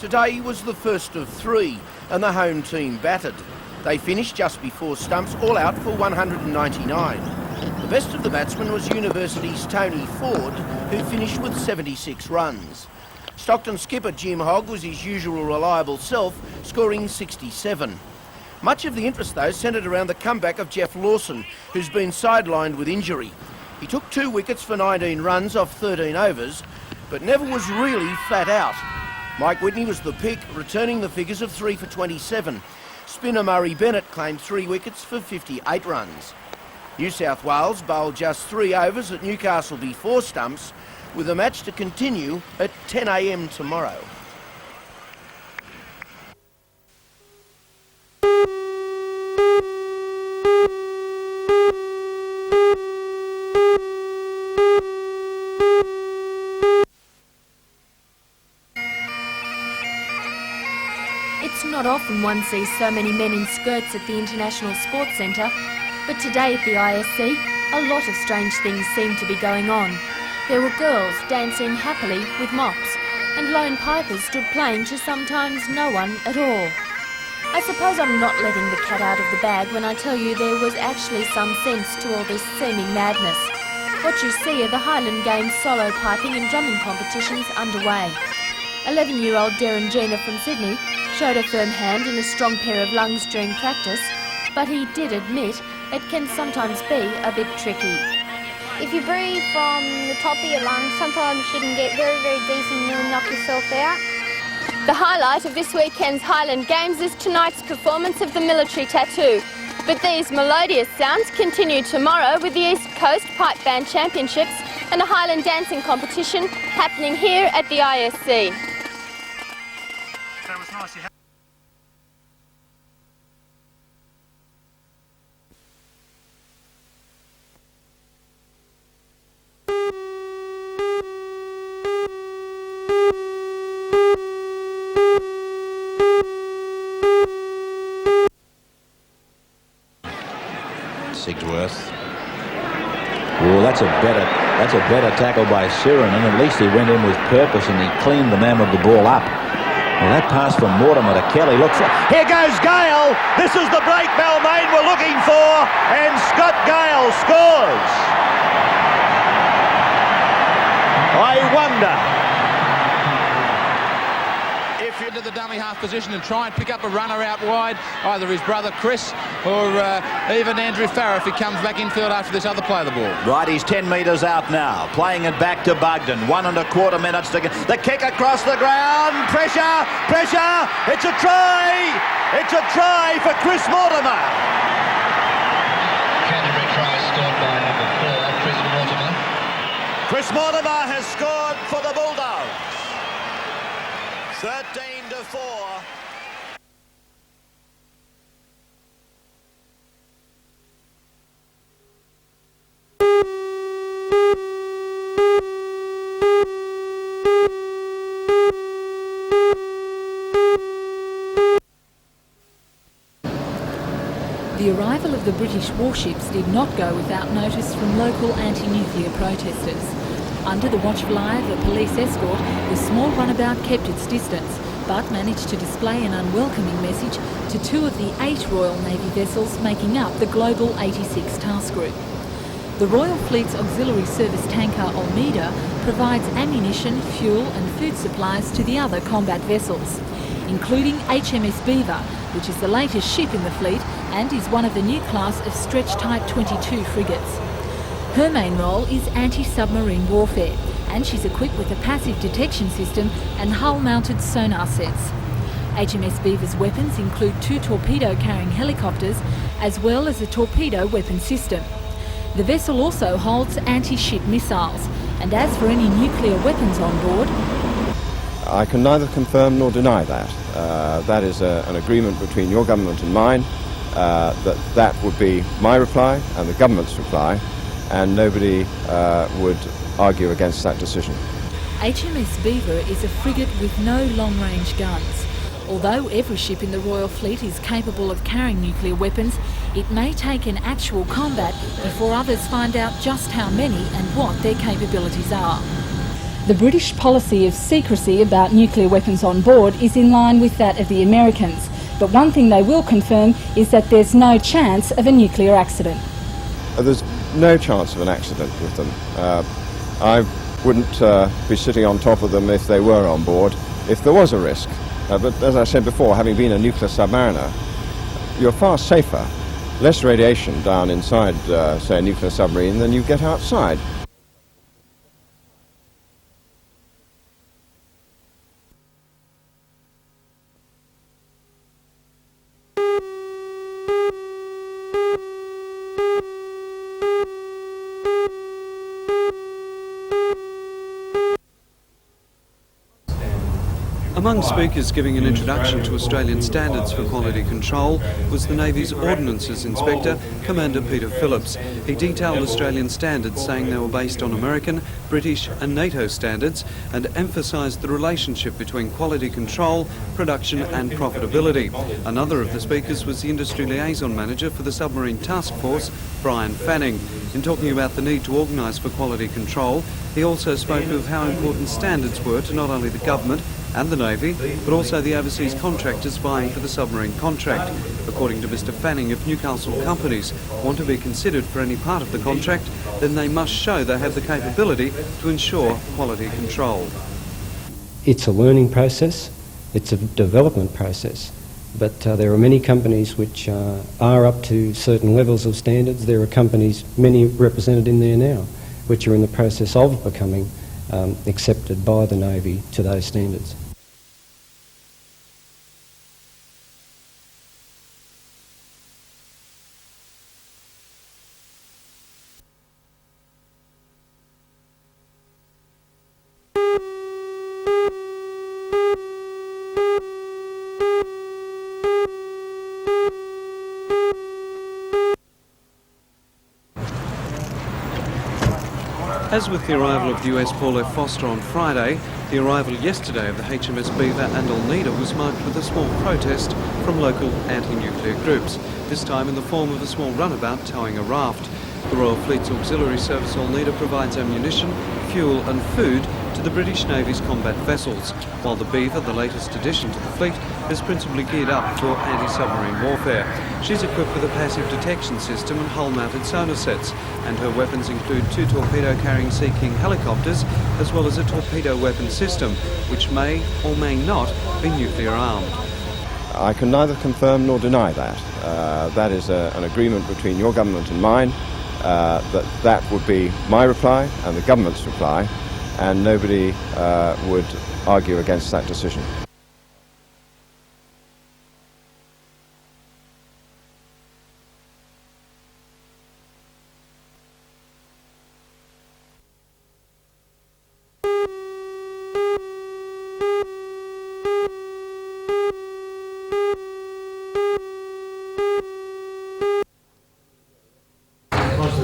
Today was the first of three, and the home team battered. They finished just before stumps, all out for 199. The best of the batsmen was University's Tony Ford, who finished with 76 runs. Stockton skipper Jim Hogg was his usual reliable self, scoring 67. Much of the interest, though, centred around the comeback of Jeff Lawson, who's been sidelined with injury. He took 2 wickets for 19 runs off 13 overs, but never was really flat out. Mike Whitney was the pick, returning the figures of 3 for 27. Spinner Murray Bennett claimed 3 wickets for 58 runs. New South Wales bowled just 3 overs at Newcastle before stumps, with the match to continue at 10 a.m. tomorrow. It's not often one sees so many men in skirts at the International Sports Centre, but today at the ISC, a lot of strange things seem to be going on. There were girls dancing happily with mops, and lone pipers stood playing to sometimes no one at all. I suppose I'm not letting the cat out of the bag when I tell you there was actually some sense to all this seeming madness. What you see are the Highland Games solo piping and drumming competitions underway. 11-year-old Darren Gina from Sydney showed a firm hand and a strong pair of lungs during practice, but he did admit it can sometimes be a bit tricky. If you breathe from the top of your lungs, sometimes you can get very, very deep and you'll knock yourself out. The highlight of this weekend's Highland Games is tonight's performance of the military tattoo. But these melodious sounds continue tomorrow with the East Coast Pipe Band Championships and a Highland dancing competition happening here at the ISC. That was nice. Sigsworth. Oh, that's a better tackle by Siren, and at least he went in with purpose and he cleaned the man with the ball up. Well, that pass from Mortimer to Kelly. Look for... Here goes Gale. This is the break Balmain were looking for, and Scott Gale scores. I wonder if into the dummy half position and try and pick up a runner out wide, either his brother Chris or even Andrew Farrar if he comes back infield after this other play of the ball. Right, he's 10 metres out now, playing it back to Bugden. 1.25 minutes to go. The kick across the ground. Pressure, pressure. It's a try. It's a try for Chris Mortimer. Canterbury try scored by number 4, Chris Mortimer. Chris Mortimer has scored for the Bulldogs. 13-4. The arrival of the British warships did not go without notice from local anti-nuclear protesters. Under the watchful eye of a police escort, the small runabout kept its distance, but managed to display an unwelcoming message to 2 of the 8 Royal Navy vessels making up the Global 86 task group. The Royal Fleet's auxiliary service tanker Almeida provides ammunition, fuel and food supplies to the other combat vessels, including HMS Beaver, which is the latest ship in the fleet and is one of the new class of Stretch Type 22 frigates. Her main role is anti-submarine warfare, and she's equipped with a passive detection system and hull-mounted sonar sets. HMS Beaver's weapons include 2 torpedo-carrying helicopters, as well as a torpedo weapon system. The vessel also holds anti-ship missiles, and as for any nuclear weapons on board... I can neither confirm nor deny that. That is an agreement between your government and mine, that would be my reply and the government's reply, and nobody would argue against that decision. HMS Beaver is a frigate with no long-range guns. Although every ship in the Royal Fleet is capable of carrying nuclear weapons, it may take an actual combat before others find out just how many and what their capabilities are. The British policy of secrecy about nuclear weapons on board is in line with that of the Americans. But one thing they will confirm is that there's no chance of a nuclear accident. There's no chance of an accident with them. I wouldn't be sitting on top of them if they were on board, if there was a risk. But as I said before, having been a nuclear submariner, you're far safer, less radiation down inside, say, a nuclear submarine than you get outside. Among speakers giving an introduction to Australian standards for quality control was the Navy's Ordnances Inspector, Commander Peter Phillips. He detailed Australian standards, saying they were based on American, British and NATO standards, and emphasised the relationship between quality control, production and profitability. Another of the speakers was the Industry Liaison Manager for the Submarine Task Force, Brian Fanning. In talking about the need to organise for quality control, he also spoke of how important standards were to not only the government and the Navy, but also the overseas contractors vying for the submarine contract. According to Mr Fanning, if Newcastle companies want to be considered for any part of the contract, then they must show they have the capability to ensure quality control. It's a learning process, it's a development process, but there are many companies which are up to certain levels of standards. There are companies, many represented in there now, which are in the process of becoming accepted by the Navy to those standards. As with the arrival of the US Paul F. Foster on Friday, the arrival yesterday of the HMS Beaver and Oneida was marked with a small protest from local anti-nuclear groups, this time in the form of a small runabout towing a raft. The Royal Fleet's Auxiliary Service Oneida provides ammunition, fuel and food to the British Navy's combat vessels, while the Beaver, the latest addition to the fleet, is principally geared up for anti-submarine warfare. She's equipped with a passive detection system and hull-mounted sonar sets, and her weapons include 2 torpedo-carrying Sea King helicopters, as well as a torpedo weapon system, which may or may not be nuclear-armed. I can neither confirm nor deny that. That is an agreement between your government and mine. That would be my reply and the government's reply, and nobody would argue against that decision.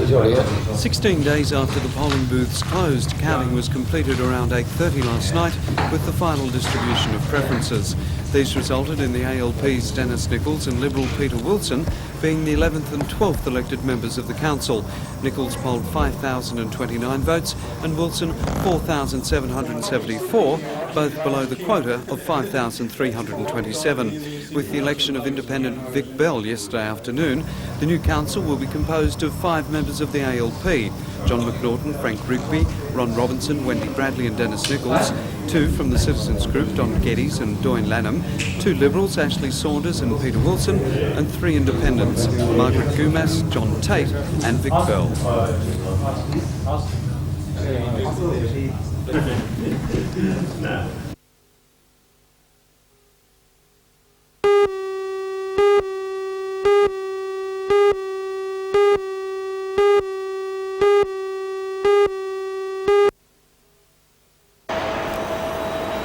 Australia. 16 days after the polling booths closed, counting was completed around 8:30 last night with the final distribution of preferences. These resulted in the ALP's Dennis Nicholls and Liberal Peter Wilson being the 11th and 12th elected members of the council. Nicholls polled 5,029 votes and Wilson 4,774, both below the quota of 5,327. With the election of independent Vic Bell yesterday afternoon, the new council will be composed of 5 members of the ALP, John McNaughton, Frank Rigby, Ron Robinson, Wendy Bradley and Dennis Nicholls, 2 from the Citizens Group, Don Geddes and Doyne Lanham, 2 Liberals, Ashley Saunders and Peter Wilson, and 3 Independents, Margaret Gumas, John Tate and Vic Bell.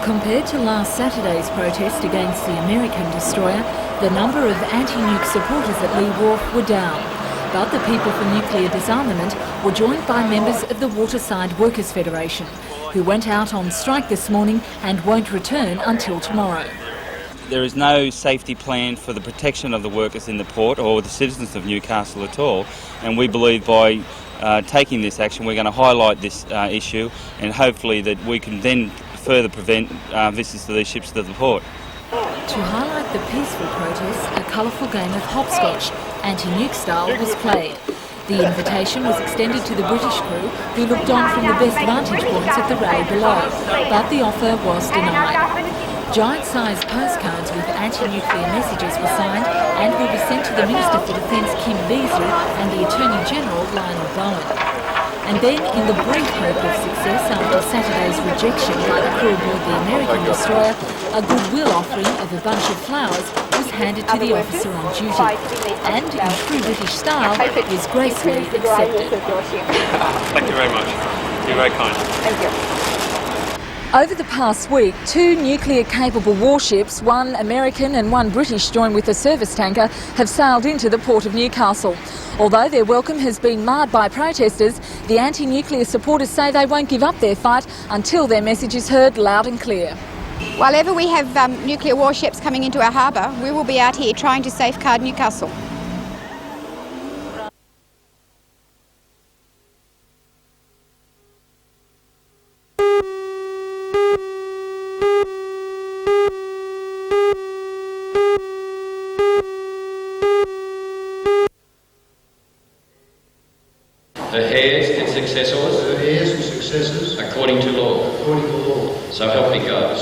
Compared to last Saturday's protest against the American destroyer, the number of anti-nuke supporters at Lee Wharf were down. But the People for Nuclear Disarmament were joined by members of the Waterside Workers' Federation, who went out on strike this morning and won't return until tomorrow. There is no safety plan for the protection of the workers in the port or the citizens of Newcastle at all, and we believe by taking this action, we're going to highlight this issue, and hopefully that we can then further prevent visits to these ships to the port. To highlight the peaceful protests, a colourful game of hopscotch, anti-nuke style, was played. The invitation was extended to the British crew, who looked on from the best vantage points at the rally below, but the offer was denied. Giant-sized postcards with anti-nuclear messages were signed and will be sent to the Minister for Defence, Kim Beazley, and the Attorney-General, Lionel Bowen. And then, in the brief hope of success after Saturday's rejection by the crew aboard the American destroyer, a goodwill offering of a bunch of flowers was handed to the officer on duty, and, in true British style, was gracefully accepted. Thank you very much. You're very kind. Thank you. Over the past week, 2 nuclear-capable warships, one American and one British joined with a service tanker, have sailed into the port of Newcastle. Although their welcome has been marred by protesters, the anti-nuclear supporters say they won't give up their fight until their message is heard loud and clear. While ever we have nuclear warships coming into our harbour, we will be out here trying to safeguard Newcastle. Her heirs and successors. According to law. So help me God.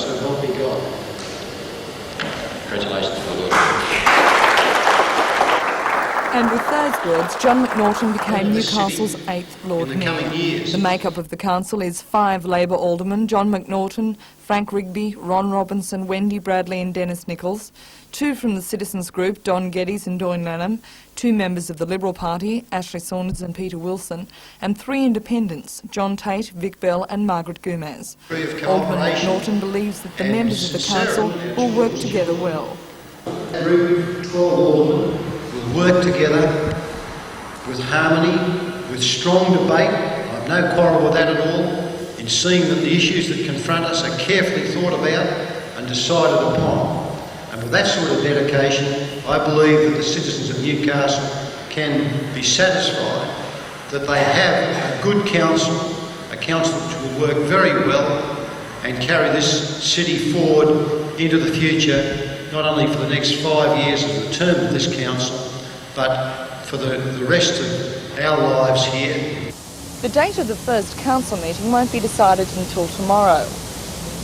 Congratulations, my Lord. And with those words, John McNaughton became Newcastle's 8th Lord Mayor. The makeup of the council is 5 Labor aldermen: John McNaughton, Frank Rigby, Ron Robinson, Wendy Bradley and Dennis Nichols, 2 from the Citizens Group, Don Geddes and Doyne Lanham, 2 members of the Liberal Party, Ashley Saunders and Peter Wilson, and 3 independents, John Tate, Vic Bell and Margaret Gumaz. Alderman McNaughton believes that the members of the council will work together well. 12 aldermen will work together with harmony, with strong debate. I've no quarrel with that at all, in seeing that the issues that confront us are carefully thought about and decided upon. And with that sort of dedication, I believe that the citizens of Newcastle can be satisfied that they have a good council, a council which will work very well and carry this city forward into the future, not only for the next 5 years of the term of this council, but for the rest of our lives here. The date of the first council meeting won't be decided until tomorrow.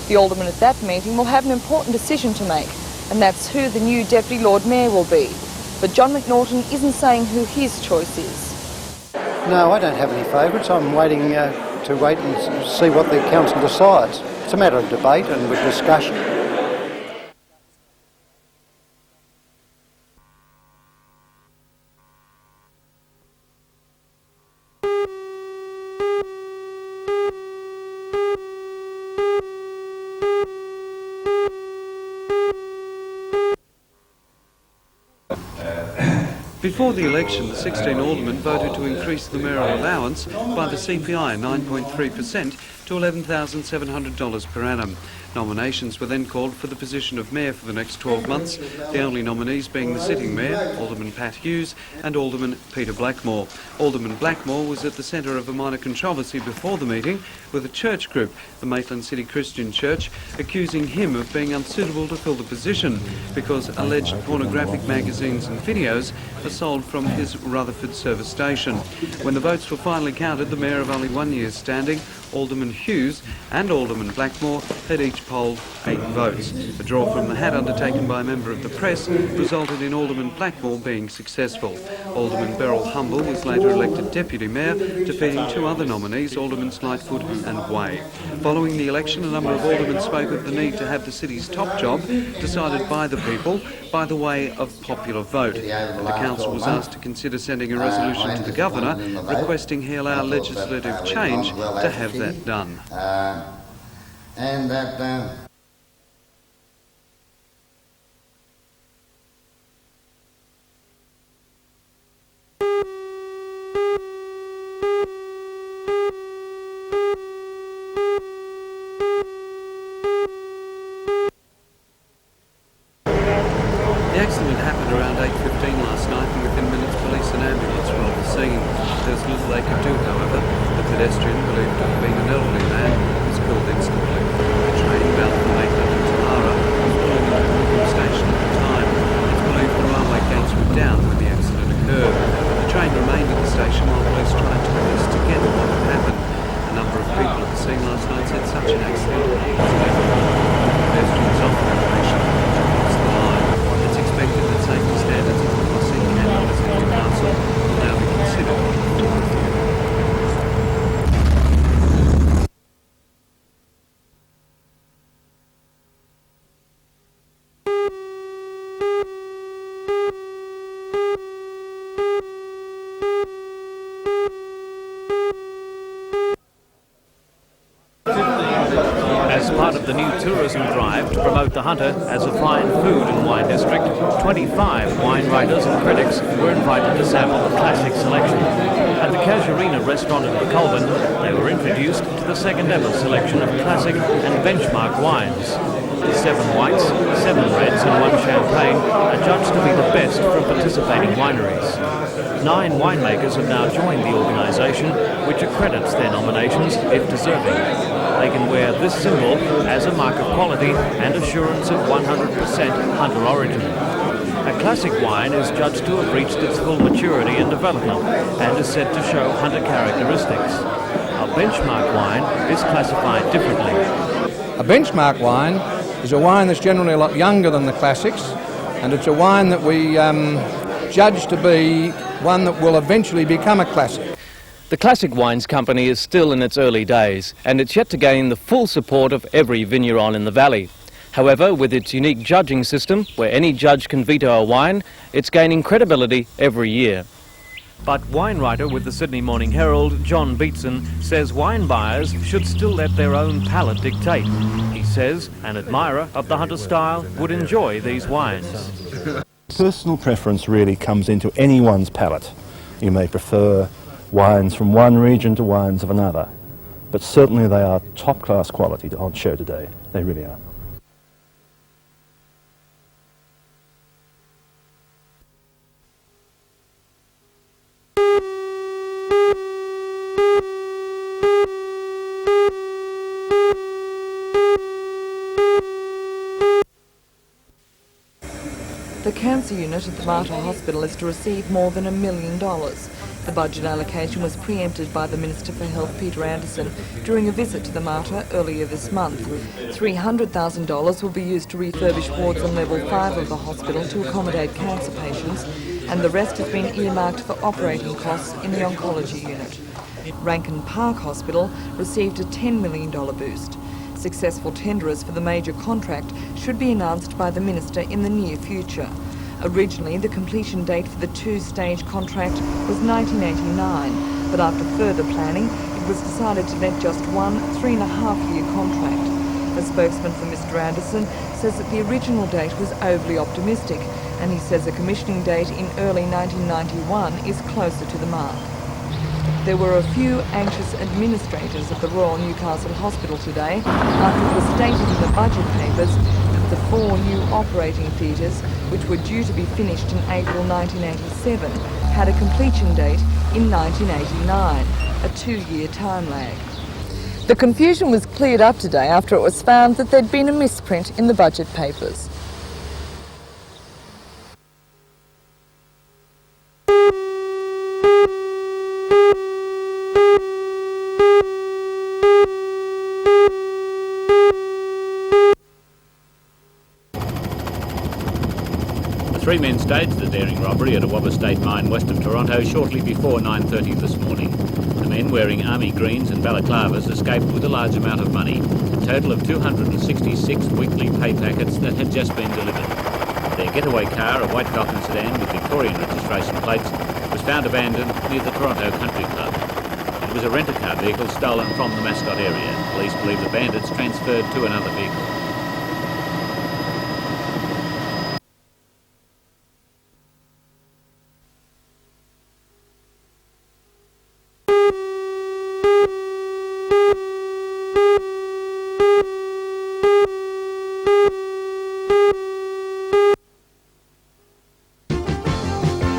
The aldermen at that meeting will have an important decision to make, and that's who the new Deputy Lord Mayor will be. But John McNaughton isn't saying who his choice is. No, I don't have any favourites. I'm waiting to wait and see what the council decides. It's a matter of debate and with discussion. Before the election, the 16 aldermen voted to increase the mayoral allowance by the CPI 9.3% to $11,700 per annum. Nominations were then called for the position of mayor for the next 12 months, the only nominees being the sitting mayor, Alderman Pat Hughes, and Alderman Peter Blackmore. Alderman Blackmore was at the centre of a minor controversy before the meeting, with a church group, the Maitland City Christian Church, accusing him of being unsuitable to fill the position because alleged pornographic magazines and videos are sold from his Rutherford service station. When the votes were finally counted, the mayor of only 1 year's standing, Alderman Hughes and Alderman Blackmore, had each polled 8 votes. A draw from the hat undertaken by a member of the press resulted in Alderman Blackmore being successful. Alderman Beryl Humble was later elected Deputy Mayor, defeating 2 other nominees, Alderman Lightfoot and Way. Following the election, a number of aldermen spoke of the need to have the city's top job decided by the people by the way of popular vote. The council was asked to consider sending a resolution to the Governor requesting he allow legislative change to have that done. And that The accident happened around 8:15 last night, and within minutes police and ambulance were on the scene. There was little they could do, however. The pedestrian, believed to have been an elderly man, was killed instantly. A train bound from Maitland to Tamara was pulling into the Wickham station at the time. It's believed the railway gates were down when the accident occurred. The train remained at the station while police tried to piece together what had happened. A number of people at the scene last night said such an accident was inevitable. The pedestrians off the operation to cross the line. It's expected that safety standards of the crossing and Westminster Council will now be considered for review. As part of the new tourism drive to promote the Hunter as a fine food and wine district, 25 wine writers and critics were invited to sample the classic selection. At the Casuarina restaurant in Colburn, they were introduced to the second ever selection of classic and benchmark wines. 7 whites, 7 reds and 1 champagne are judged to be the best from participating wineries. 9 winemakers have now joined the organisation, which accredits their nominations if deserving. They can wear this symbol as a mark of quality and assurance of 100% Hunter origin. A classic wine is judged to have reached its full maturity and development and is said to show Hunter characteristics. A benchmark wine is classified differently. A benchmark wine is a wine that's generally a lot younger than the classics, and it's a wine that we judge to be one that will eventually become a classic. The Classic Wines Company is still in its early days, and it's yet to gain the full support of every vigneron in the valley. However, with its unique judging system, where any judge can veto a wine, it's gaining credibility every year. But wine writer with the Sydney Morning Herald, John Beatson, says wine buyers should still let their own palate dictate. He says an admirer of the Hunter style would enjoy these wines. Personal preference really comes into anyone's palate. You may prefer wines from one region to wines of another, but certainly they are top-class quality on show today. They really are. The cancer unit at the Martyr Hospital is to receive more than $1 million. The budget allocation was preempted by the Minister for Health, Peter Anderson, during a visit to the Martyr earlier this month. $300,000 will be used to refurbish wards on level 5 of the hospital to accommodate cancer patients, and the rest has been earmarked for operating costs in the oncology unit. Rankin Park Hospital received a $10 million boost. Successful tenderers for the major contract should be announced by the Minister in the near future. Originally, the completion date for the 2-stage contract was 1989, but after further planning, it was decided to let just one 3.5-year contract. A spokesman for Mr Anderson says that the original date was overly optimistic, and he says a commissioning date in early 1991 is closer to the mark. There were a few anxious administrators at the Royal Newcastle Hospital today after it was stated in the budget papers that the 4 new operating theatres, which were due to be finished in April 1987, had a completion date in 1989, a 2-year time lag. The confusion was cleared up today after it was found that there'd been a misprint in the budget papers. Three men staged the daring robbery at a Wobber State mine west of Toronto shortly before 9:30 this morning. The men, wearing army greens and balaclavas, escaped with a large amount of money, a total of 266 weekly pay packets that had just been delivered. Their getaway car, a white Falcon sedan with Victorian registration plates, was found abandoned near the Toronto Country Club. It was a rent-a-car vehicle stolen from the Mascot area. Police believe the bandits transferred to another vehicle.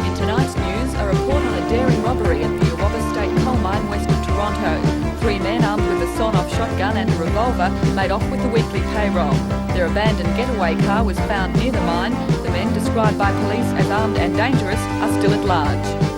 In tonight's news, a report on a daring robbery revolver, made off with the weekly payroll. Their abandoned getaway car was found near the mine. The men, described by police as armed and dangerous, are still at large.